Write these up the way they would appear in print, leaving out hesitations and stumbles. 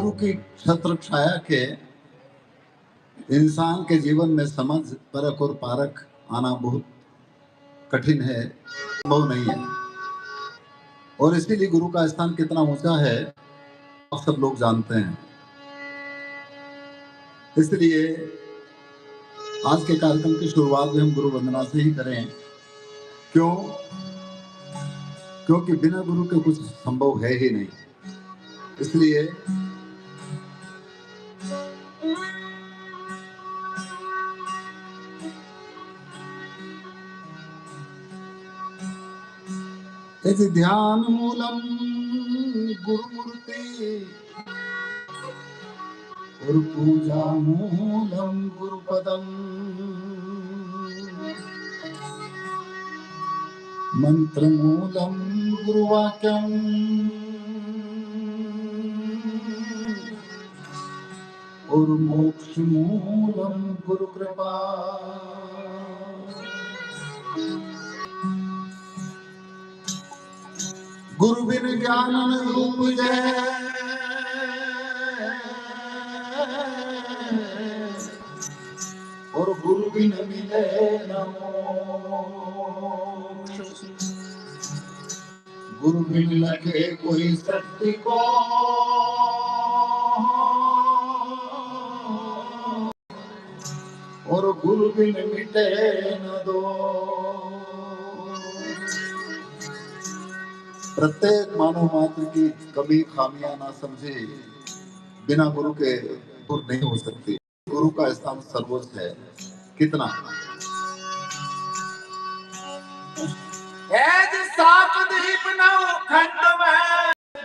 गुरु की छत्र छाया के इंसान के जीवन में समझ, परख और पारख आना बहुत कठिन है, संभव नहीं है। और इसीलिए गुरु का स्थान कितना ऊंचा है आप सब लोग जानते हैं। इसलिए आज के कार्यक्रम की शुरुआत भी हम गुरु वंदना से ही करें। क्यों? क्योंकि बिना गुरु के कुछ संभव है ही नहीं। इसलिए इति ध्यान मूलम गुरुमूर्ति और पूजा मूलम गुरुपदम मंत्र मूलम गुरुवाक्यम और मोक्ष मूलम गुरु कृपा। गुरु बिन ज्ञान रूप जय और गुरु बिन मिले न मोक्ष। गुरु बिन लगे कोई शक्ति को और गुरु बिन मिटे न दो। प्रत्येक मानव मात्र की कभी खामियां ना समझे बिना गुरु के दूर नहीं हो सकती। गुरु का स्थान सर्वोच्च है। कितना सात दीप नौ खंड में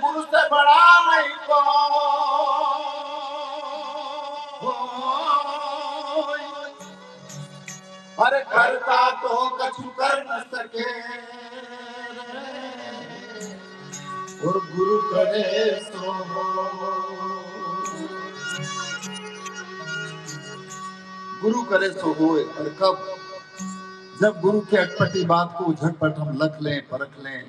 गुरु से बड़ा नहीं को। अरे करता तो कछु कर न सके और गुरु करे सो हो। गुरु करे सो होए। और कब? जब गुरु की अटपटी बात को झटपट हम लख लें, परख लें,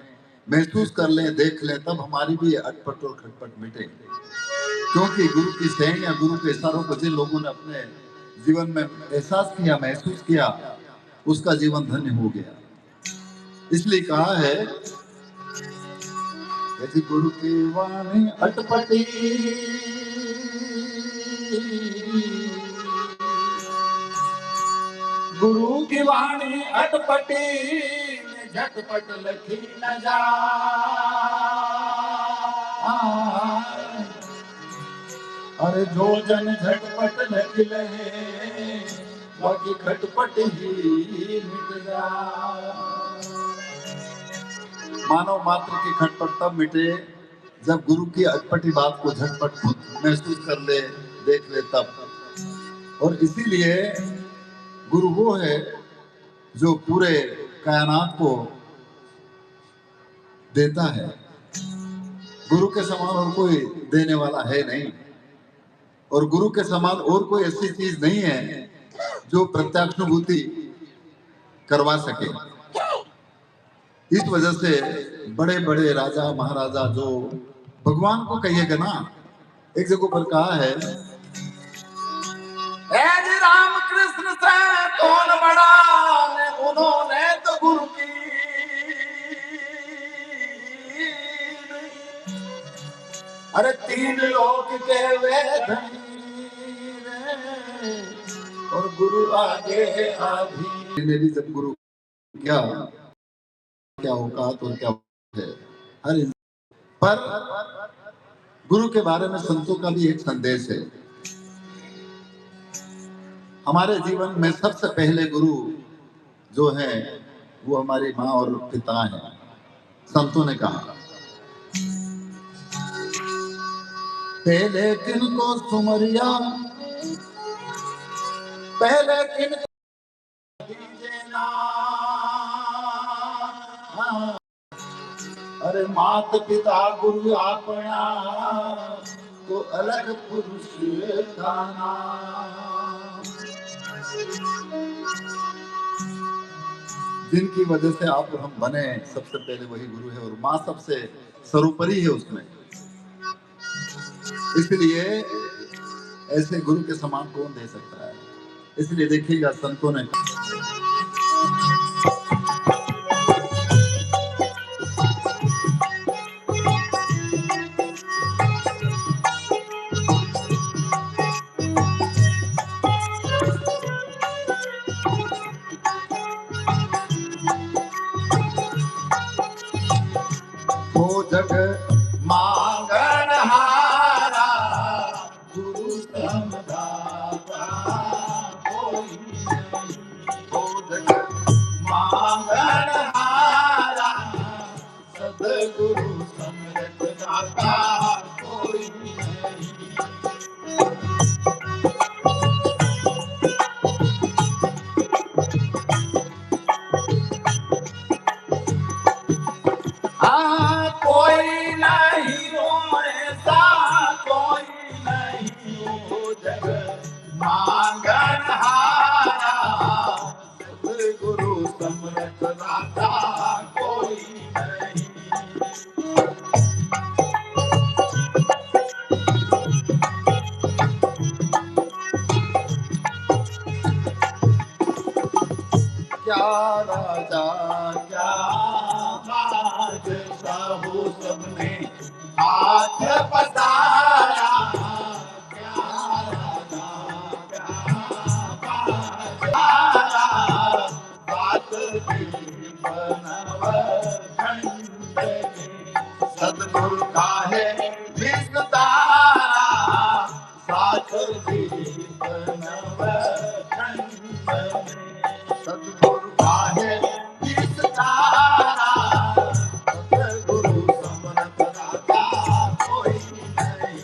महसूस कर लें, देख लें, तब हमारी भी अटपट और खटपट मिटे। क्योंकि गुरु की सेन या गुरु के इशारों को जिन लोगों ने अपने जीवन में एहसास किया, महसूस किया, उसका जीवन धन्य हो गया। इसलिए कहा है यदि गुरु की वाणी अटपटी गुरु की वाणी अटपटी झटपट लखी न जा। अरे जो जन झटपट लख ले बाकी खटपट ही मिट जा। मानव मात्र की खटपट तब मिटे जब गुरु की अटपटी बात को झटपट खुद महसूस कर ले, देख ले तब। और इसीलिए गुरु वो है जो पूरे कायनात को देता है। गुरु के समान और कोई देने वाला है नहीं। और गुरु के समान और कोई ऐसी चीज नहीं है जो प्रत्यक्षानुभूति करवा सके। इस वजह से बड़े बड़े राजा महाराजा जो भगवान को कहिएगा ना, एक जगह पर कहा है राम कृष्ण से कौन बड़ा ने उन्होंने तो गुरु की। अरे तीन लोग के वे और गुरु आगे आधी। भी जब गुरु क्या औकात और क्या है हर पर गुरु के बारे में संतों का भी एक संदेश है। हमारे जीवन में सबसे पहले गुरु जो है वो हमारी माँ और पिता है। संतों ने कहा पहले किनको सुमरिया पहले किनको अरे मात पिता गुरु अपना तो अलग पुरुष का नाम। जिनकी वजह से आप और हम बने सबसे पहले वही गुरु है और माँ सबसे सर्वोपरि है उसमें। इसलिए ऐसे गुरु के समान कौन दे सकता है। इसलिए देखिएगा संतों ने हो जग मांगन हारा गुरु समदाता कोई नहीं। हो जग मांगन हारा सदगुरु समरथ दाता कोई नहीं। हाँ कोई नहीं हो ऐसा कोई नहीं हो जग मांगन हारा गुरु समरथ दाता कोई नहीं। क्या राजा क्या बादशाह हो सबने हाथ पसारा। क्या राजा क्या बादशाह बात भी बनव खंड में सतगुरु का है विस्तारा। साथ भी बनव खंड में सतगुरु का है विस्तारा। सतगुरु समरथ दाता कोई नहीं।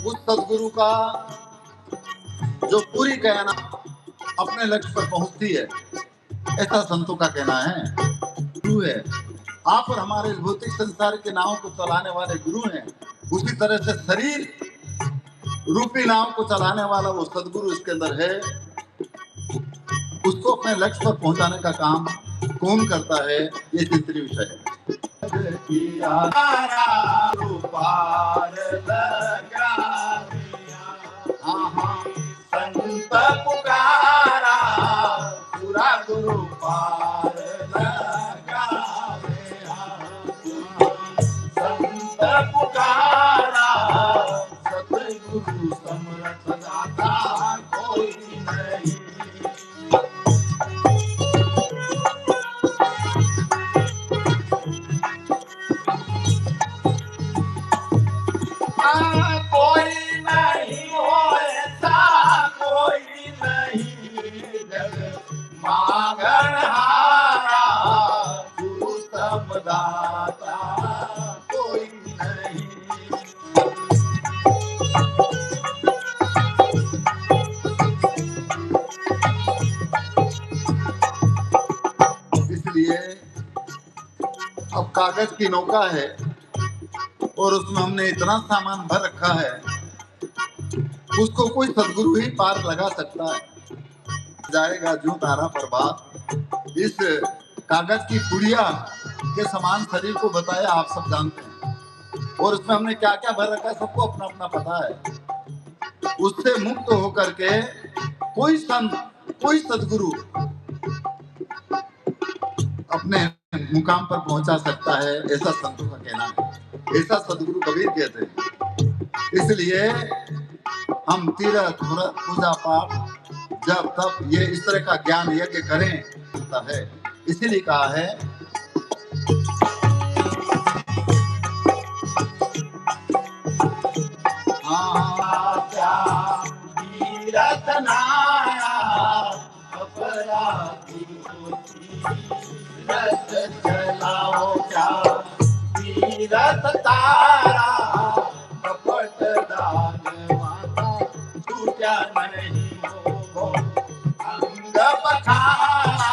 उस सदगुरु का जो पूरी कहना अपने लक्ष्य पर पहुंचती है, ऐसा संतों का कहना है। गुरु है आप और हमारे भौतिक संसार के नाव को चलाने वाले गुरु हैं, उसी तरह से शरीर रूपी नाव को चलाने वाला वो सदगुरु इसके अंदर है। उसको अपने लक्ष्य पर पहुंचाने का काम कौन करता है, ये चिंतनीय विषय है। संत पुकारा पूरा गुरु पार लगावे। संत पुकारा सतगुरु समरथ दाता कोई नहीं। कोई नहीं हो ऐसा कोई नहीं जग मांगन हारा गुरु समदाता कोई नहीं। इसलिए अब कागज की नौका है और उसमें हमने इतना सामान भर रखा है, उसको कोई सदगुरु ही पार लगा सकता है। जाएगा जो तारा प्रभात इस कागज की पुड़िया के समान शरीर को बताया, आप सब जानते हैं। और उसमें हमने क्या क्या भर रखा है सबको अपना अपना पता है। उससे मुक्त होकर के कोई संत कोई सदगुरु अपने मुकाम पर पहुंचा सकता है, ऐसा संतों का कहना है। ऐसा सदगुरु कबीर कहते हैं। इसलिए हम तीर्थ पूजा पाठ जब तब ये इस तरह का ज्ञान यज्ञ करें है। इसीलिए कहा है चलाओ क्या तीरथ तारा कपट दान माता तू क्या नहीं हो अंग पखारा।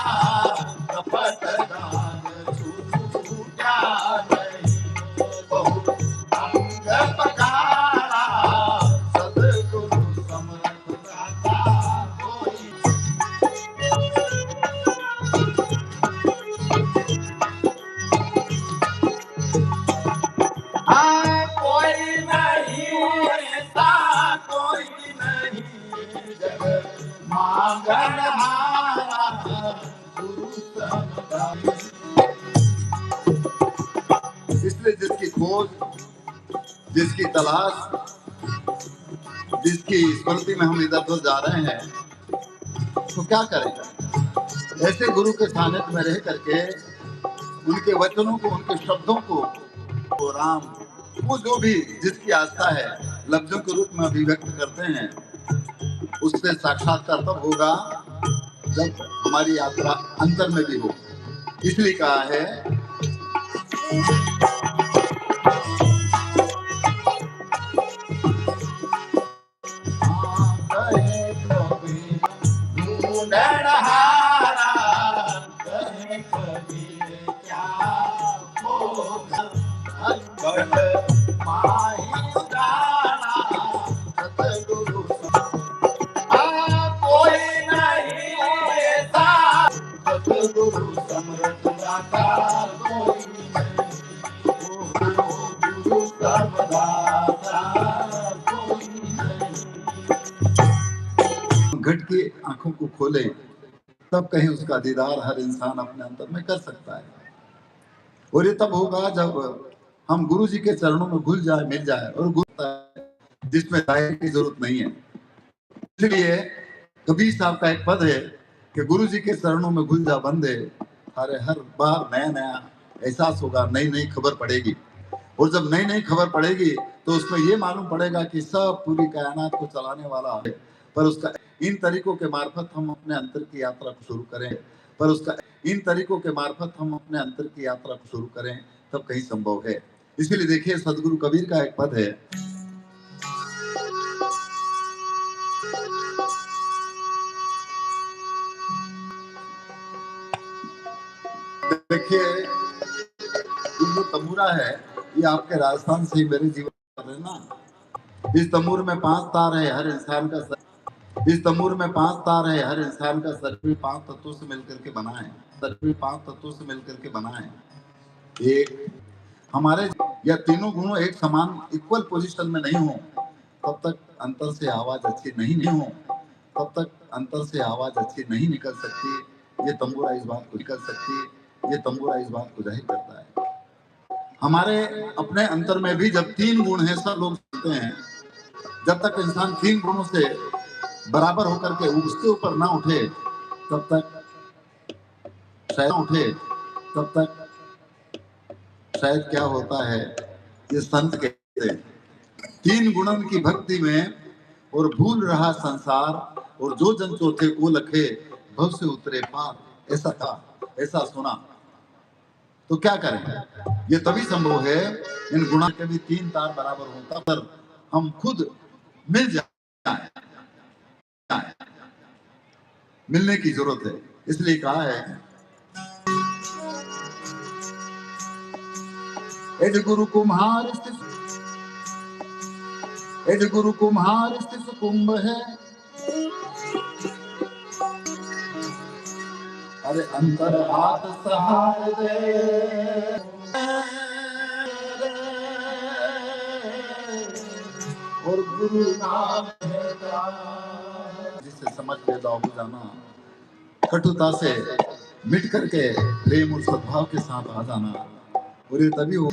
कपट दान तू क्या नहीं हो अंग पखारा। मांगनहारा गुरु समदाय। इसलिए जिसकी खोज, जिसकी तलाश, जिसकी स्मृति में हम इधर उधर जा रहे हैं, तो क्या करें? ऐसे गुरु के सानिध्य में रह करके उनके वचनों को, उनके शब्दों को, वो राम, वो जो भी जिसकी आस्था है लफ्जों के रूप में अभिव्यक्त करते हैं, उससे साक्षात्कार तब होगा जब हमारी यात्रा अंतर में भी हो। इसलिए कहा है घट की आंखों को खोले तब कहीं उसका दीदार हर इंसान अपने अंतर में कर सकता है। और ये तब होगा जब हम गुरु जी के चरणों में घुल जाए, मिल जाए, और गुरु जिसमें जाहिर की जरूरत नहीं है। इसलिए कबीर साहब का एक पद है कि गुरु जी के चरणों में घुल जा बंदे, अरे हर बार नया नया एहसास होगा, नई नई खबर पड़ेगी। और जब नई नई खबर पड़ेगी तो उसमें ये मालूम पड़ेगा कि सब पूरी कायनात को चलाने वाला है, पर उसका इन तरीकों के मार्फत हम अपने अंतर की यात्रा को शुरू करें, पर उसका इन तरीकों के मार्फत हम अपने अंतर की यात्रा को शुरू करें, तब कहीं संभव है। इसीलिए देखिए सदगुरु कबीर का एक पद है, देखिए जो तंबूरा है ये आपके राजस्थान से ही मेरे जीवन कर रहे ना। इस तंबूर में 5 तार है, हर इंसान का सर, इस तंबूर में 5 तार है, हर इंसान का सर भी 5 तत्वों से मिलकर के बना है, सर भी 5 तत्वों से मिलकर के बना है। एक हमारे या तीनों गुणों एक समान इक्वल पोजीशन में नहीं हो तब तक अंतर से आवाज अच्छी नहीं हो, तब तक अंतर से आवाज अच्छी नहीं निकल सकती। ये तंबूरा इस बात को निकल सकती है, ये तंबूरा इस बात को जाहिर करता है। हमारे अपने अंतर में भी जब 3 गुण हैं, सब लोग सुनते हैं, जब तक इंसान 3 गुणों से बराबर होकर के उसके ऊपर ना उठे तब तक शायद क्या होता है, ये संत कहते हैं 3 गुणन की भक्ति में और भूल रहा संसार, और जो जन चौथे को लखे भव से उतरे पार। ऐसा था, ऐसा सुना। तो क्या करें? ये तभी संभव है इन गुणों के भी 3 तार बराबर होता पर हम खुद मिल जाए, मिलने की जरूरत है। इसलिए कहा है एज गुरु कुम्हार एज गुरु कुम्हार स्थित कुंभ है, अरे अंतर हाथ सहार दे, और गुरु नाम जिसे समझ पैदा हो जाना, कटुता से मिट करके प्रेम और सद्भाव के साथ आ जाना, और ये तभी हो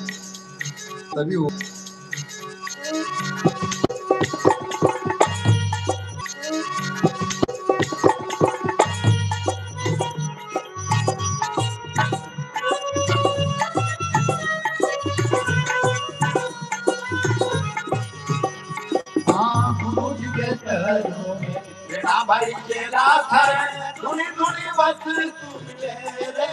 भाई चेला थर धुनी धुनी बस तू ले रे।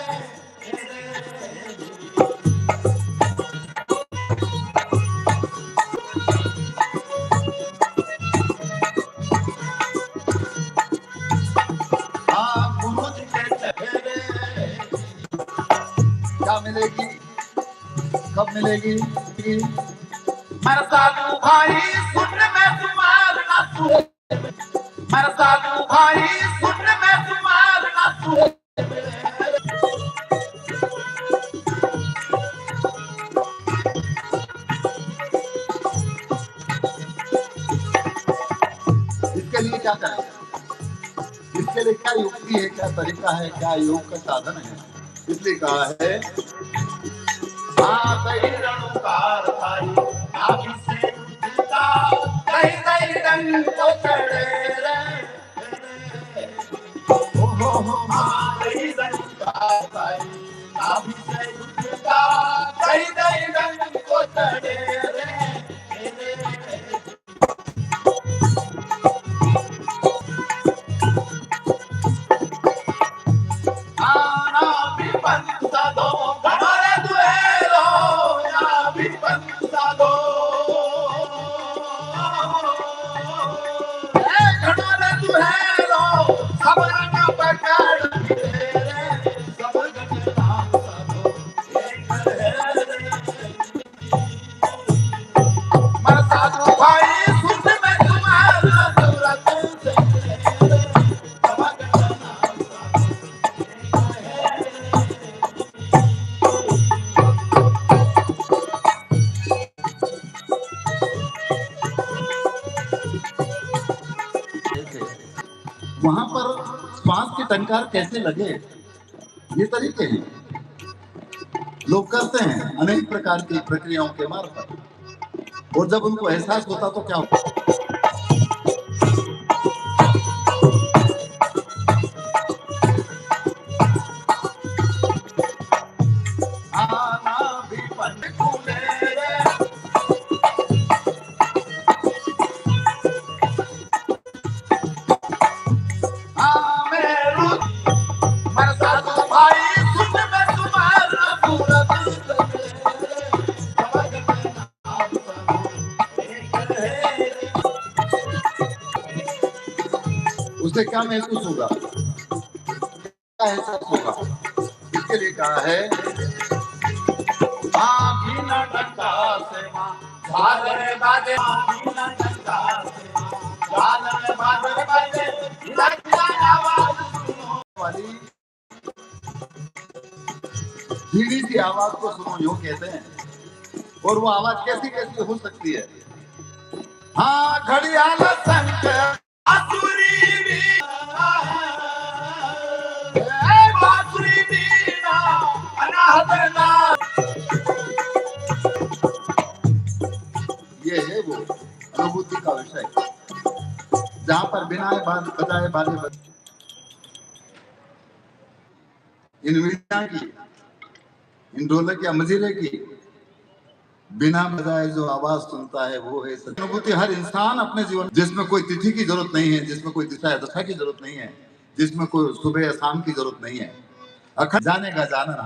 क्या मिलेगी, कब मिलेगी? मरसालू भाई सुन में तुम्हार ना सुन, मरसालू भाई सुन में तुम्हार ना सुन। इसके लिए क्या करें? इसके लिए क्या युक्ति है, क्या तरीका है, क्या योग का साधन है? इसलिए कहा है वहां पर श्वास के टंकार कैसे लगे, ये तरीके हैं लोग करते हैं अनेक प्रकार की प्रक्रियाओं के मार्फत, और जब उनको एहसास होता तो क्या होता? उसे क्या महसूस होगा, क्या एहसास होगा? इसके लिए कहा है वाली धीमी सी आवाज को सुनो, यूं कहते हैं। और वो आवाज कैसी कैसी हो सकती है? हाँ, घड़ियाल संग ये है वो अनुभूति का विषय, जहां पर बिना बजाए बाजे इन वीणा की, इन ढोलक या मजीरे की बिना बजाए जो आवाज सुनता है वो है अनुभूति। हर इंसान अपने जीवन, जिसमें कोई तिथि की जरूरत नहीं है, जिसमें कोई दिशा या दशा की जरूरत नहीं है, जिसमें कोई सुबह या शाम की जरूरत नहीं है, अखंड जानेगा जानन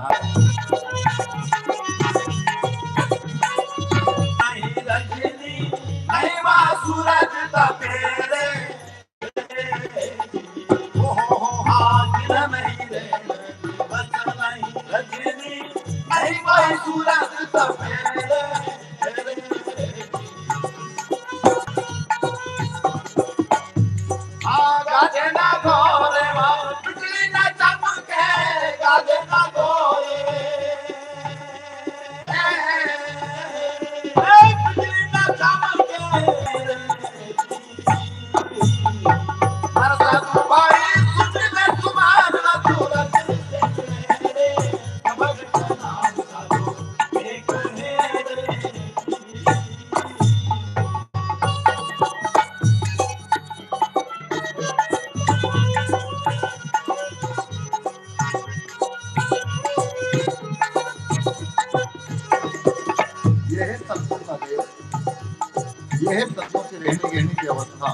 यह है तत्वों के रहने कहने की अवस्था।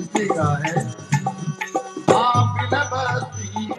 इसलिए कहा है आप न बस्ती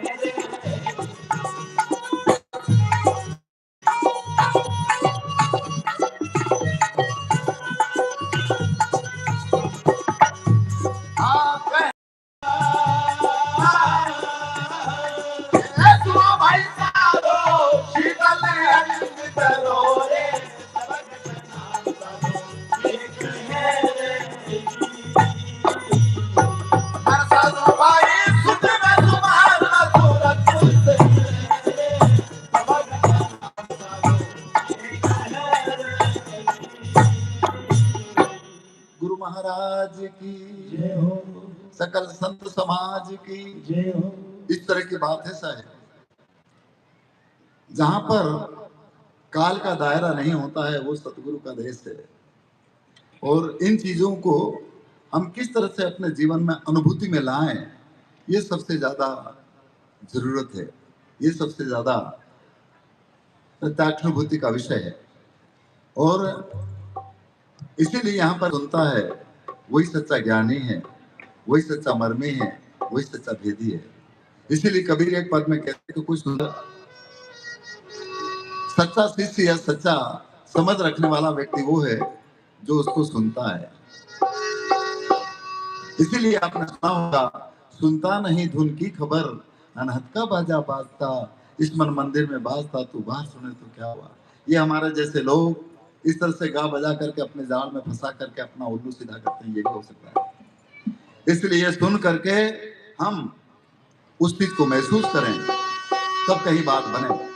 समाज की जय हो। इस तरह की बात है शायद, जहां पर काल का दायरा नहीं होता है वो सतगुरु का देश है। और इन चीजों को हम किस तरह से अपने जीवन में अनुभूति में लाएं, ये सबसे ज्यादा जरूरत है, ये सबसे ज्यादा प्रत्यानुभूति का विषय है। और इसीलिए यहाँ पर सुनता है वही सच्चा ज्ञानी है, वही सच्चा मर्मी है, वही सच्चा भेदी है। इसीलिए कबीर एक पद में कहते हैं कि कुछ सच्चा शिष्य या सच्चा समझ रखने वाला व्यक्ति वो है जो उसको सुनता है। इसीलिए आपने सुना होगा, सुनता नहीं धुन की खबर, अनहद का बाजा बाजता, इस मन मंदिर में बाजता, तू बाहर सुने तो क्या हुआ। ये हमारे जैसे लोग इस तरह से गा बजा करके अपने जाल में फंसा करके अपना उल्लू सीधा करते हैं, ये भी हो सकता है। इसलिए सुन करके हम उस चीज को महसूस करें, तब कहीं बात बने।